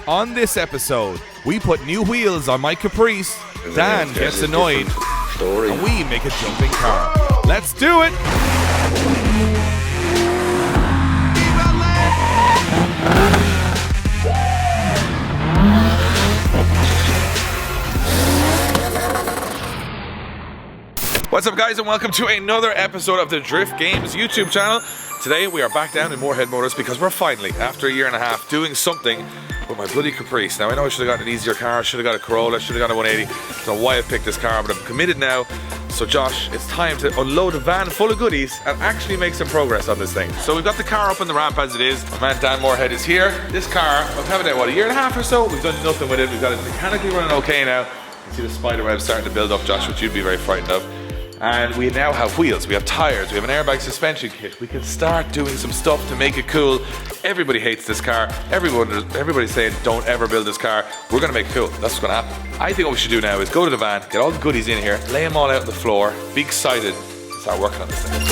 On this episode, we put new wheels on my Caprice, Dan gets annoyed, and we make a jumping car. Let's do it! What's up, guys, and welcome to another episode of the Drift Games YouTube channel. Today we are back down in Moorhead Motors because we're finally, after a year and a half, doing something with my bloody Caprice. Now I know I should have gotten an easier car, I should have got a Corolla, I should have got a 180. I don't know why I picked this car, but I'm committed now. So Josh, it's time to unload a van full of goodies and actually make some progress on this thing. So we've got the car up on the ramp as it is. My man Dan Moorhead is here. This car, I've had it out, what, a year and a half or so? We've done nothing with it. We've got it mechanically running okay now. You can see the spider web starting to build up, Josh, which you'd be very frightened of. And we now have wheels, we have tires, we have an airbag suspension kit. We can start doing some stuff to make it cool. Everybody hates this car. Everybody's saying don't ever build this car. We're gonna make it cool. That's what's gonna happen. I think what we should do now is go to the van, get all the goodies in here, lay them all out on the floor, be excited, and start working on this thing.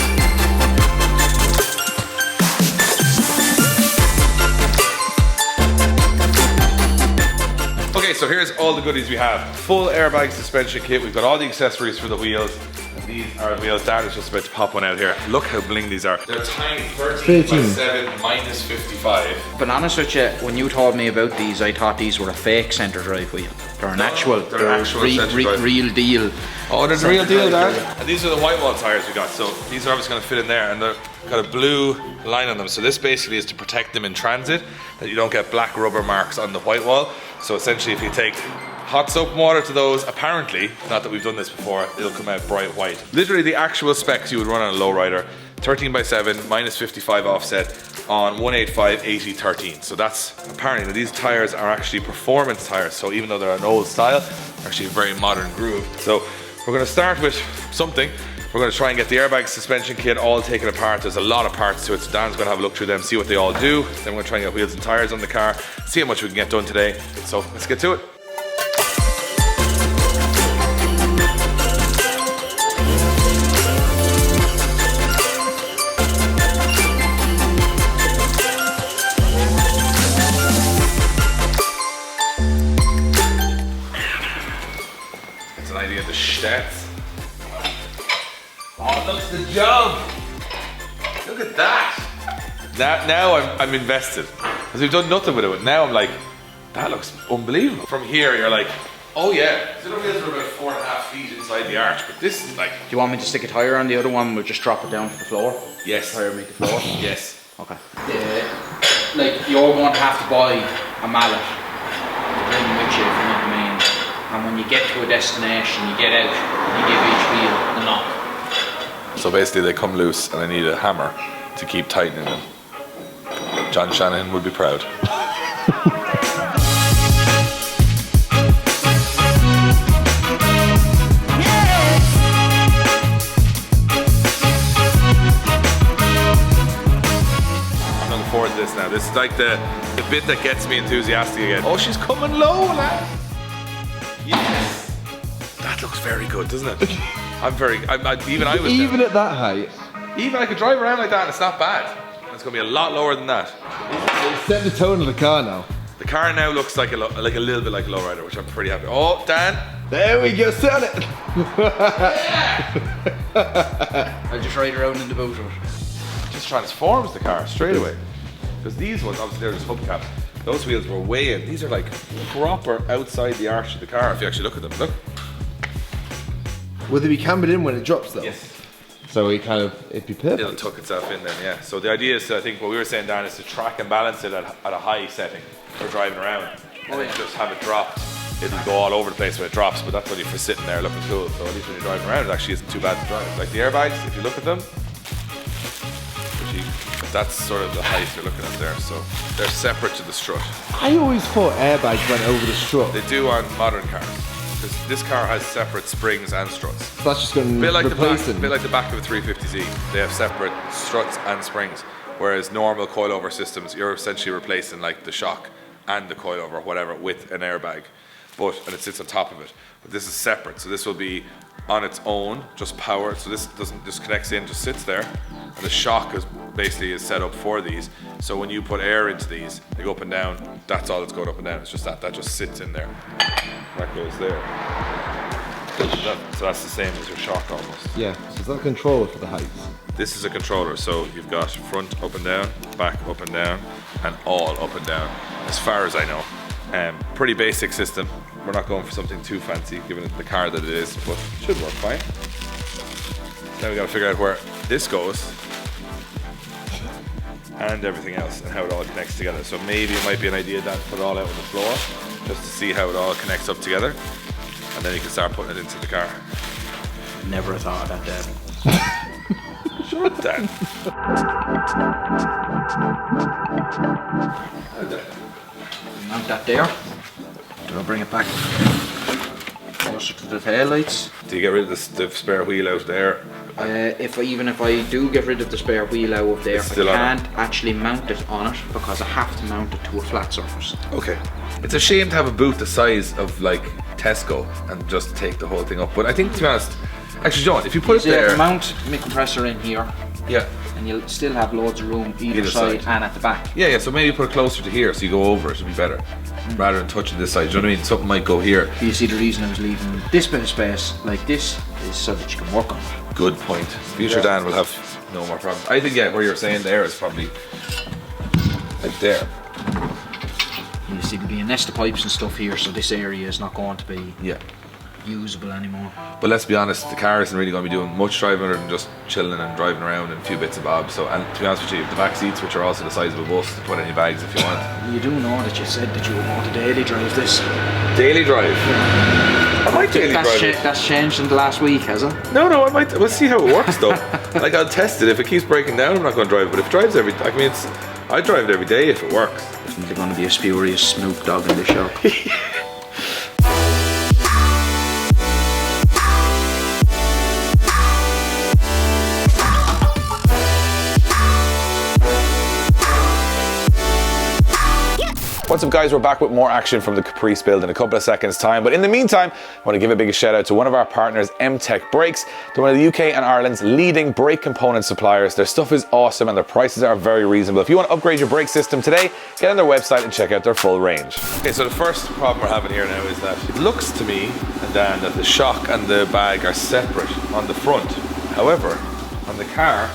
Okay, so here's all the goodies we have. Full airbag suspension kit. We've got all the accessories for the wheels. And these are the wheels. Dan is just about to pop one out here. Look how bling these are. They're tiny, 13x7 minus 55. But honest with you, when you told me about these, I thought these were a fake centre drive wheel. They're an actual, real deal. Oh, they're the real deal, Dan. And these are the white wall tires we got. So these are obviously going to fit in there, and they've got a blue line on them. So this basically is to protect them in transit, that you don't get black rubber marks on the white wall. So essentially, if you take hot soap and water to those, apparently, not that we've done this before, it'll come out bright white. Literally the actual specs you would run on a Lowrider, 13x7, minus 55 offset on 185 80 13. So that's apparently, these tires are actually performance tires. So even though they're an old style, they're actually a very modern groove. So we're going to start with something. We're going to try and get the airbag suspension kit all taken apart. There's a lot of parts to it, so Dan's going to have a look through them, see what they all do. Then we're going to try and get wheels and tires on the car, see how much we can get done today. So let's get to it. That's an idea of the stats. Oh, look at the job! Look at that! Now I'm invested. Because we've done nothing with it. Now I'm like, that looks unbelievable. From here, you're like, oh yeah. So the wheels are about 4.5 feet inside the arch, but this is like. Do you want me to stick a tyre on the other one? We'll just drop it down to the floor? Yes. The tyre make the floor? Yes. Okay. Like, you're going to have to buy a mallet to bring with you, if you know what I mean. And when you get to a destination, you get out, you give each wheel a knock. So basically they come loose and I need a hammer to keep tightening them. John Shanahan would be proud. I'm looking forward to this now. This is like the bit that gets me enthusiastic again. Oh, she's coming low, lad. Yes. That looks very good, doesn't it? Even at that height. Even I could drive around like that and it's not bad. It's going to be a lot lower than that. It's set the tone of the car now. The car now looks like a little bit like a Lowrider, which I'm pretty happy. Oh, Dan! There we go, sell it! I'll just ride around in the boot. It just transforms the car straight away. Because these ones, obviously they're just hubcaps. Those wheels were way in. These are like proper outside the arch of the car if you actually look at them. Look. Will they be cambered in when it drops though? Yes. So it'd be perfect. It'll tuck itself in then, yeah. So the idea is, I think what we were saying, Dan, is to track and balance it at a high setting for driving around. And then just have it dropped. It'll go all over the place when it drops, but that's only for sitting there looking cool. So at least when you're driving around, it actually isn't too bad to drive. Like the airbags, if you look at them, that's sort of the height you're looking at there. So they're separate to the strut. I always thought airbags went over the strut. They do on modern cars. This car has separate springs and struts. So that's just going to replace them. A bit like the back of a 350Z. They have separate struts and springs. Whereas normal coilover systems, you're essentially replacing like the shock and the coilover, whatever, with an airbag. and it sits on top of it. But this is separate, so this will be on its own, just power. So this doesn't just connects in, just sits there, and the shock is basically set up for these. So when you put air into these, they go up and down. That's all that's going up and down. It's just that just sits in there. That goes there. So that's the same as your shock almost. Yeah, so is that a controller for the heights? This is a controller, so you've got front up and down, back up and down, and all up and down, as far as I know. Pretty basic system. We're not going for something too fancy, given the car that it is, but it should work fine. Now we got to figure out where this goes, and everything else, and how it all connects together. So maybe it might be an idea Dan, to put it all out on the floor, just to see how it all connects up together, and then you can start putting it into the car. Never thought of that, Dad. Sure, Dan. Mount that there. Then I'll bring it back closer to the taillights. Do you get rid of the spare wheel out there? Even if I do get rid of the spare wheel out of there, It's I still on can't actually mount it on it because I have to mount it to a flat surface. Okay. It's a shame to have a boot the size of like Tesco and just take the whole thing up. But I think, to be honest, actually, John, if you put it there, mount my compressor in here, yeah, and you'll still have loads of room either side and at the back. yeah. So maybe put it closer to here, so you go over it. It'll be better rather than touching this side. Do you know what I mean? Something might go here. You see, the reason I was leaving this bit of space like this is so that you can work on it. Good point. Future Dan will have no more problems. I think, yeah, where you're saying there is probably like there. You see, there'll be a nest of pipes and stuff here, so this area is not going to be usable anymore. But let's be honest, the car isn't really going to be doing much driving other than just chilling and driving around and a few bits of bobs. So, and to be honest with you, the back seats, which are also the size of a bus, to put any bags if you want. You do know that you said that you were going to daily drive this. Daily drive? I might daily drive it. That's changed in the last week, has it? No, I might. We'll see how it works though. Like, I'll test it. If it keeps breaking down, I'm not going to drive it. But if it drives I drive it every day if it works. Definitely going to be a spurious Snoop Dogg in the shop. What's up, guys? We're back with more action from the Caprice build in a couple of seconds time, but in the meantime I want to give a big shout out to one of our partners, M-Tech Brakes. They're one of the UK and Ireland's leading brake component suppliers. Their stuff is awesome and their prices are very reasonable. If you want to upgrade your brake system today, get on their website and check out their full range. Okay, so the first problem we're having here now is that it looks to me, and Dan, that the shock and the bag are separate on the front. However, on the car,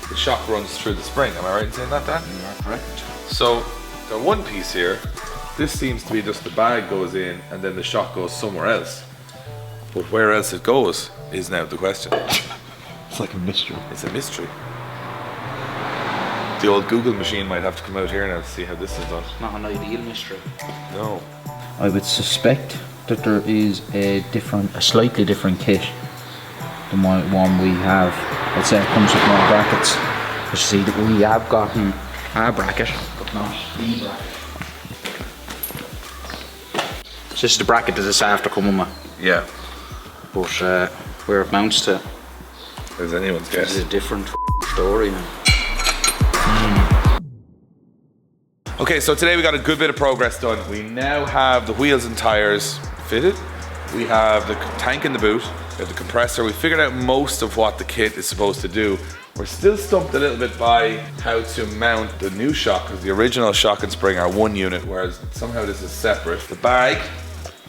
the shock runs through the spring. Am I right in saying that, Dan? You are correct. So the one piece here, this seems to be just the bag goes in and then the shock goes somewhere else. But where else it goes is now the question. It's like a mystery. It's a mystery. The old Google machine might have to come out here now to see how this is done. Not an ideal mystery. No. I would suspect that there is a slightly different kit than one we have. I'd say it comes with more brackets. You see that we have gotten a bracket, but not the bracket. So this is the bracket that it's after coming with. Yeah. But where it mounts to As anyone's guess. is a different story now. Okay, so today we got a good bit of progress done. We now have the wheels and tires fitted. We have the tank in the boot. We have the compressor. We figured out most of what the kit is supposed to do. We're still stumped a little bit by how to mount the new shock, because the original shock and spring are one unit, whereas somehow this is separate. The bag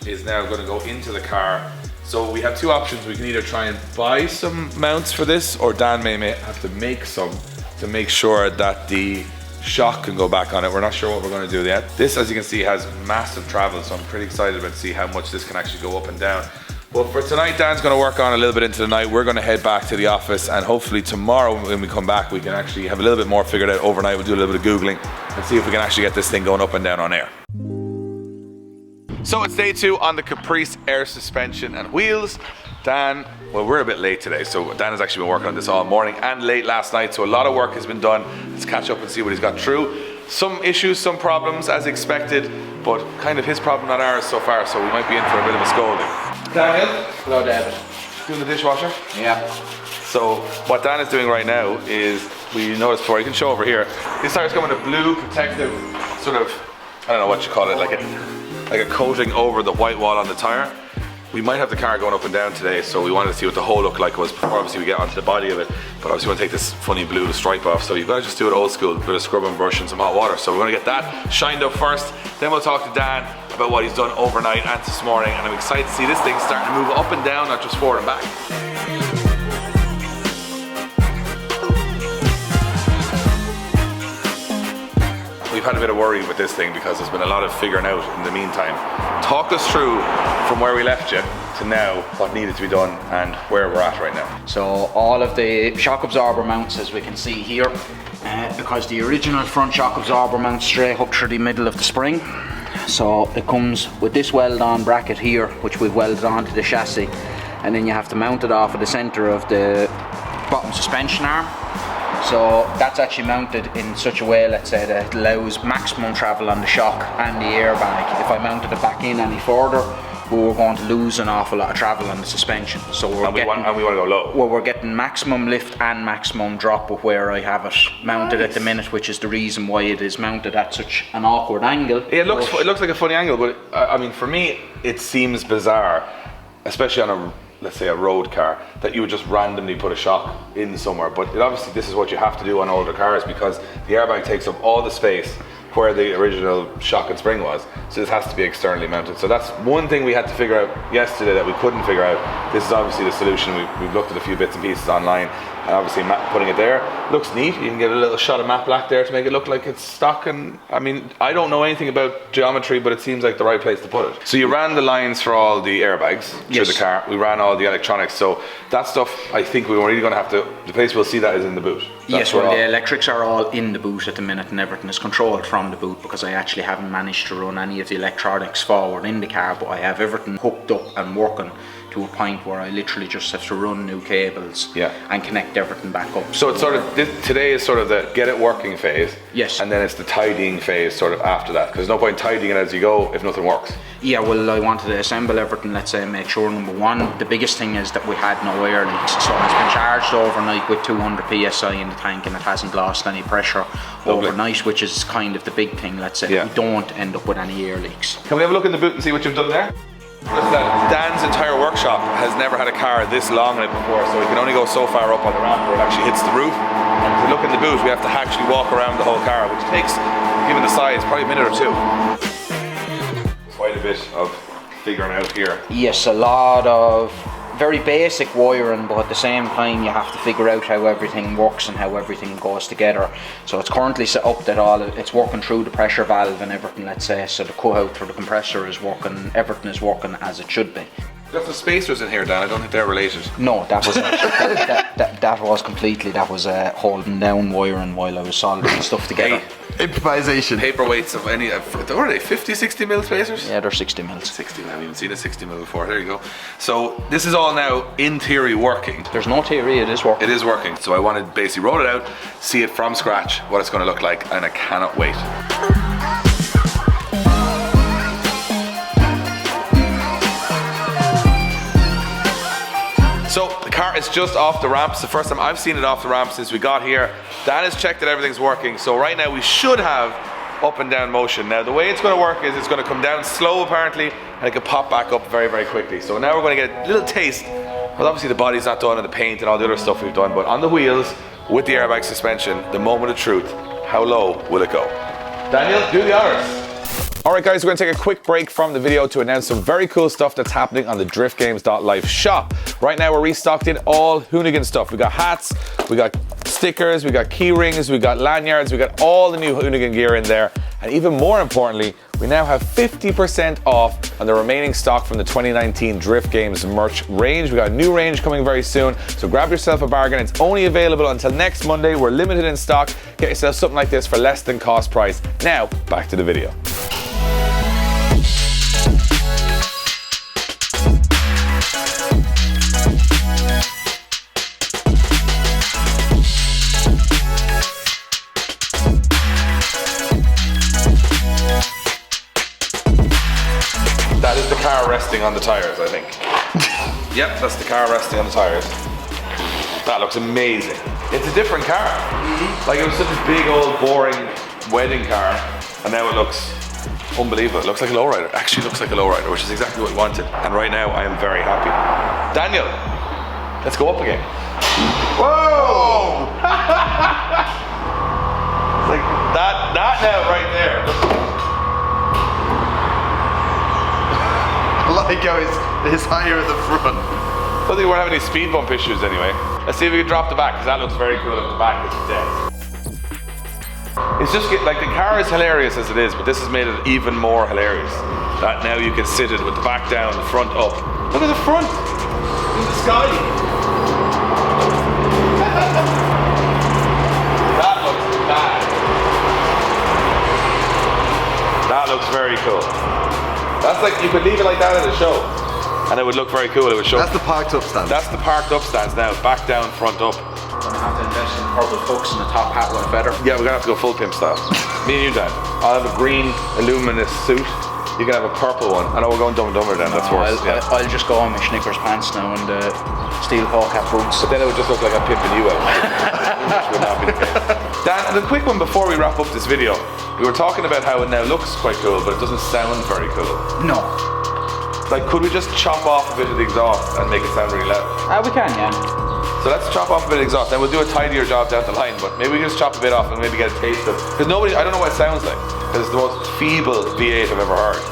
is now going to go into the car. So we have two options. We can either try and buy some mounts for this, or Dan may have to make some to make sure that the shock can go back on it. We're not sure what we're going to do yet. This, as you can see, has massive travel, so I'm pretty excited about to see how much this can actually go up and down. But for tonight, Dan's going to work on a little bit into the night. We're going to head back to the office, and hopefully tomorrow when we come back, we can actually have a little bit more figured out overnight. We'll do a little bit of Googling and see if we can actually get this thing going up and down on air. So it's day 2 on the Caprice air suspension and wheels. Dan, well, we're a bit late today, so Dan has actually been working on this all morning and late last night, so a lot of work has been done. Let's catch up and see what he's got through. Some issues, some problems as expected, but kind of his problem, not ours so far, so we might be in for a bit of a scolding. Daniel? Hello, David. Doing the dishwasher? Yeah. So what Dan is doing right now is, we noticed before, you can show over here, these tires come in a blue protective sort of, I don't know what you call it, like a like a coating over the white wall on the tire. We might have the car going up and down today, so we wanted to see what the whole look like was before obviously we get onto the body of it. But obviously we want to take this funny blue stripe off, so you've got to just do it old school, a bit of scrub and brush and some hot water. So we're going to get that shined up first, then we'll talk to Dan about what he's done overnight and this morning, and I'm excited to see this thing starting to move up and down, not just forward and back. We've had a bit of worry with this thing because there's been a lot of figuring out in the meantime. Talk us through from where we left you to now what needed to be done and where we're at right now. So all of the shock absorber mounts, as we can see here, because the original front shock absorber mounts straight up through the middle of the spring. So it comes with this weld-on bracket here, which we've welded onto the chassis, and then you have to mount it off of the center of the bottom suspension arm. So that's actually mounted in such a way, let's say, that it allows maximum travel on the shock and the airbag. If I mounted it back in any further, we were going to lose an awful lot of travel on the suspension. So we want to go low. Well, we're getting maximum lift and maximum drop with where I have it mounted at the minute, which is the reason why it is mounted at such an awkward angle. It looks like a funny angle, but I mean, for me, it seems bizarre, especially on a, let's say, a road car, that you would just randomly put a shock in somewhere. But obviously this is what you have to do on older cars because the airbag takes up all the space where the original shock and spring was. So this has to be externally mounted. So that's one thing we had to figure out yesterday that we couldn't figure out. This is obviously the solution. We've looked at a few bits and pieces online, and obviously putting it there looks neat. You can get a little shot of matte black there to make it look like it's stock. And I mean, I don't know anything about geometry, but it seems like the right place to put it. So you ran the lines for all the airbags through the car. We ran all the electronics. So that stuff, I think we were really going to have to, the place we'll see that is in the boot. Yes, well, the electrics are all in the boot at the minute, and everything is controlled from the boot because I actually haven't managed to run any of the electronics forward in the car, but I have everything hooked up and working to a point where I literally just have to run new cables and connect everything back up. So it's sort of, today is sort of the get it working phase. Yes. And then it's the tidying phase sort of after that, because there's no point tidying it as you go if nothing works. Yeah, well, I wanted to assemble everything, let's say, make sure, number one, the biggest thing is that we had no air leaks. So it's been charged overnight with 200 psi in the tank and it hasn't lost any pressure overnight, which is kind of the big thing, let's say. We don't end up with any air leaks. Can we have a look in the boot and see what you've done there? Dan's entire workshop has never had a car this long in it before, so we can only go so far up on the ramp where it actually hits the roof. And to look in the boot, we have to actually walk around the whole car, which takes, given the size, probably a minute or two. Quite a bit of figuring out here. Yes, a lot of very basic wiring, but at the same time you have to figure out how everything works and how everything goes together. So it's currently set up that it's working through the pressure valve and everything, let's say, so the cutout for the compressor is working, everything is working as it should be. Got some spacers in here, Dan. I don't think they're related. No, that was that was completely, that was holding down wiring while I was soldering stuff together. Improvisation. Paperweights of any, what are they, 50, 60 mil spacers? Yeah, they're 60 mils. 60 mil, I haven't even seen a 60 mil before, there you go. So this is all now, in theory, working. There's no theory, it is working. It is working, so I want to basically roll it out, see it from scratch, what it's going to look like, and I cannot wait. So the car is just off the ramp. It's the first time I've seen it off the ramp since we got here. Dan has checked that everything's working. So right now we should have up and down motion. Now the way it's going to work is it's going to come down slow apparently, and it can pop back up very, very quickly. So now we're going to get a little taste. Well, obviously the body's not done and the paint and all the other stuff we've done, but on the wheels with the airbag suspension, the moment of truth, how low will it go? Daniel, do the honors. Alright guys, we're going to take a quick break from the video to announce some very cool stuff that's happening on the driftgames.life shop. Right now we're restocked in all Hoonigan stuff. We got hats, we got stickers, we got key rings, we got lanyards, we got all the new Hoonigan gear in there. And even more importantly, we now have 50% off on the remaining stock from the 2019 Drift Games merch range. We got a new range coming very soon, so grab yourself a bargain. It's only available until next Monday. We're limited in stock. Get yourself something like this for less than cost price. Now, back to the video. That is the car resting on the tyres, I think. Yep, that's the car resting on the tyres. That looks amazing. It's a different car. Like, it was such a big old boring wedding car, and now it looks Unbelievable. It looks like a lowrider. Actually looks like a lowrider, which is exactly what we wanted. And right now, I am very happy. Daniel, let's go up again. Whoa! It's like that now right there. I like how it's higher at the front. I don't think we're having any speed bump issues anyway. Let's see if we can drop the back, because that looks very cool at the back. It's dead. It's just like the car is hilarious as it is, but this has made it even more hilarious. That now you can sit it with the back down, the front up. Look at the front in the sky. That looks bad. That looks very cool. That's like, you could leave it like that at a show, and it would look very cool. It would show. That's the parked up stance. That's the parked up stance now. Back down, front up. Gonna have to invest in purple hooks and a top hat with a feather. Yeah, we're gonna have to go full pimp style. Me and you, Dan. I'll have a green luminous suit. You can have a purple one. I know we're going Dumb and Dumber then, that's worse. I'll just go on my Snickers pants now and steel hawk hat boots. But then it would just look like I'm pimping you out. Which would not be the case. Dan, and a quick one before we wrap up this video. We were talking about how it now looks quite cool, but it doesn't sound very cool. No. Like, could we just chop off a bit of the exhaust and make it sound really loud? We can, yeah. So let's chop off a bit of exhaust. Then we'll do a tidier job down the line, but maybe we can just chop a bit off and maybe get a taste of, because I don't know what it sounds like, because it's the most feeble V8 I've ever heard.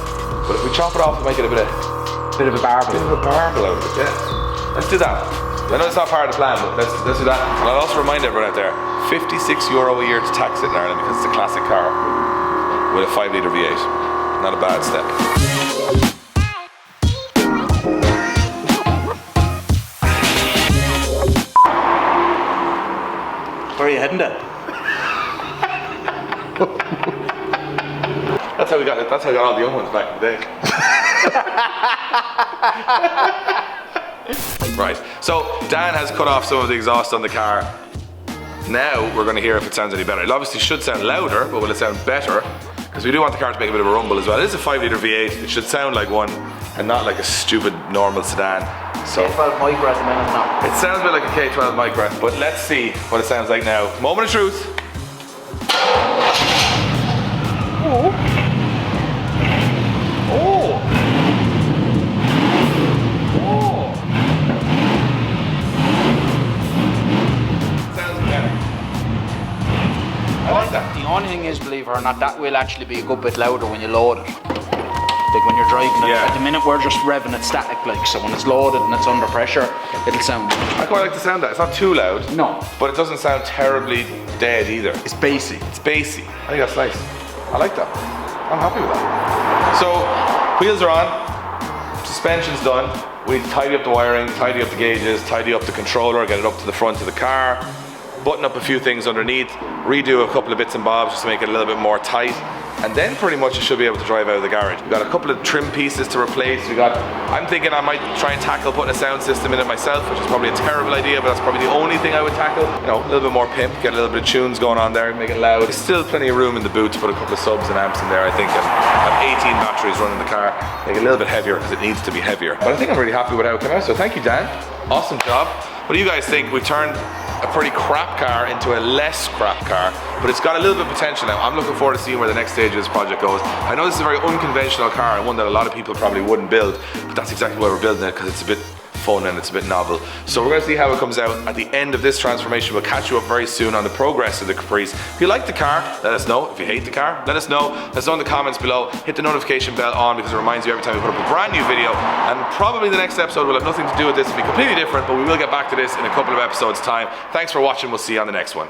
But if we chop it off and make it a bit of a barble out of it, yeah. Let's do that. I know it's not part of the plan, but let's do that. And I'll also remind everyone out there, €56 a year to tax it in Ireland because it's a classic car with a 5-litre V8. Not a bad step. Where are you heading then? That's how we got it. That's how we got all the young ones back in the day. Right. So Dan has cut off some of the exhaust on the car. Now we're going to hear if it sounds any better. It obviously should sound louder, but will it sound better? Because we do want the car to make a bit of a rumble as well. It is a 5-litre V8. It should sound like one and not like a stupid normal sedan. So K12 micro at the minute now. it sounds a bit like a K12 micro, but let's see what it sounds like now. Moment of truth. Oh. Oh. Oh. Sounds better. I like that. The only thing is, believe it or not, that will actually be a good bit louder when you load it. Like when you're driving it. Yeah. At the minute we're just revving it static, like, so when it's loaded and it's under pressure, it'll sound. I quite like the sound of that. It's not too loud. No. But it doesn't sound terribly dead either. It's bassy. It's bassy. I think that's nice. I like that. I'm happy with that. So, wheels are on. Suspension's done. We tidy up the wiring, tidy up the gauges, tidy up the controller, get it up to the front of the car, button up a few things underneath, redo a couple of bits and bobs just to make it a little bit more tight. And then pretty much you should be able to drive out of the garage. We've got a couple of trim pieces to replace. I'm thinking I might try and tackle putting a sound system in it myself, which is probably a terrible idea, but that's probably the only thing I would tackle. You know, a little bit more pimp, get a little bit of tunes going on there, make it loud. There's still plenty of room in the boot to put a couple of subs and amps in there, I think, and have 18 batteries running the car. Make it a little bit heavier because it needs to be heavier. But I think I'm really happy with how it came out, so thank you, Dan. Awesome job. What do you guys think? We've turned a pretty crap car into a less crap car, but it's got a little bit of potential now. I'm looking forward to seeing where the next stage of this project goes. I know this is a very unconventional car and one that a lot of people probably wouldn't build, but that's exactly why we're building it, because it's a bit fun and it's a bit novel. So we're going to see how it comes out at the end of this transformation. We'll catch you up very soon on the progress of the Caprice. If you like the car, let us know. If you hate the car, let us know. Let us know in the comments below. Hit the notification bell on because it reminds you every time we put up a brand new video. And probably the next episode will have nothing to do with this. It'll be completely different, but we will get back to this in a couple of episodes' time. Thanks for watching. We'll see you on the next one.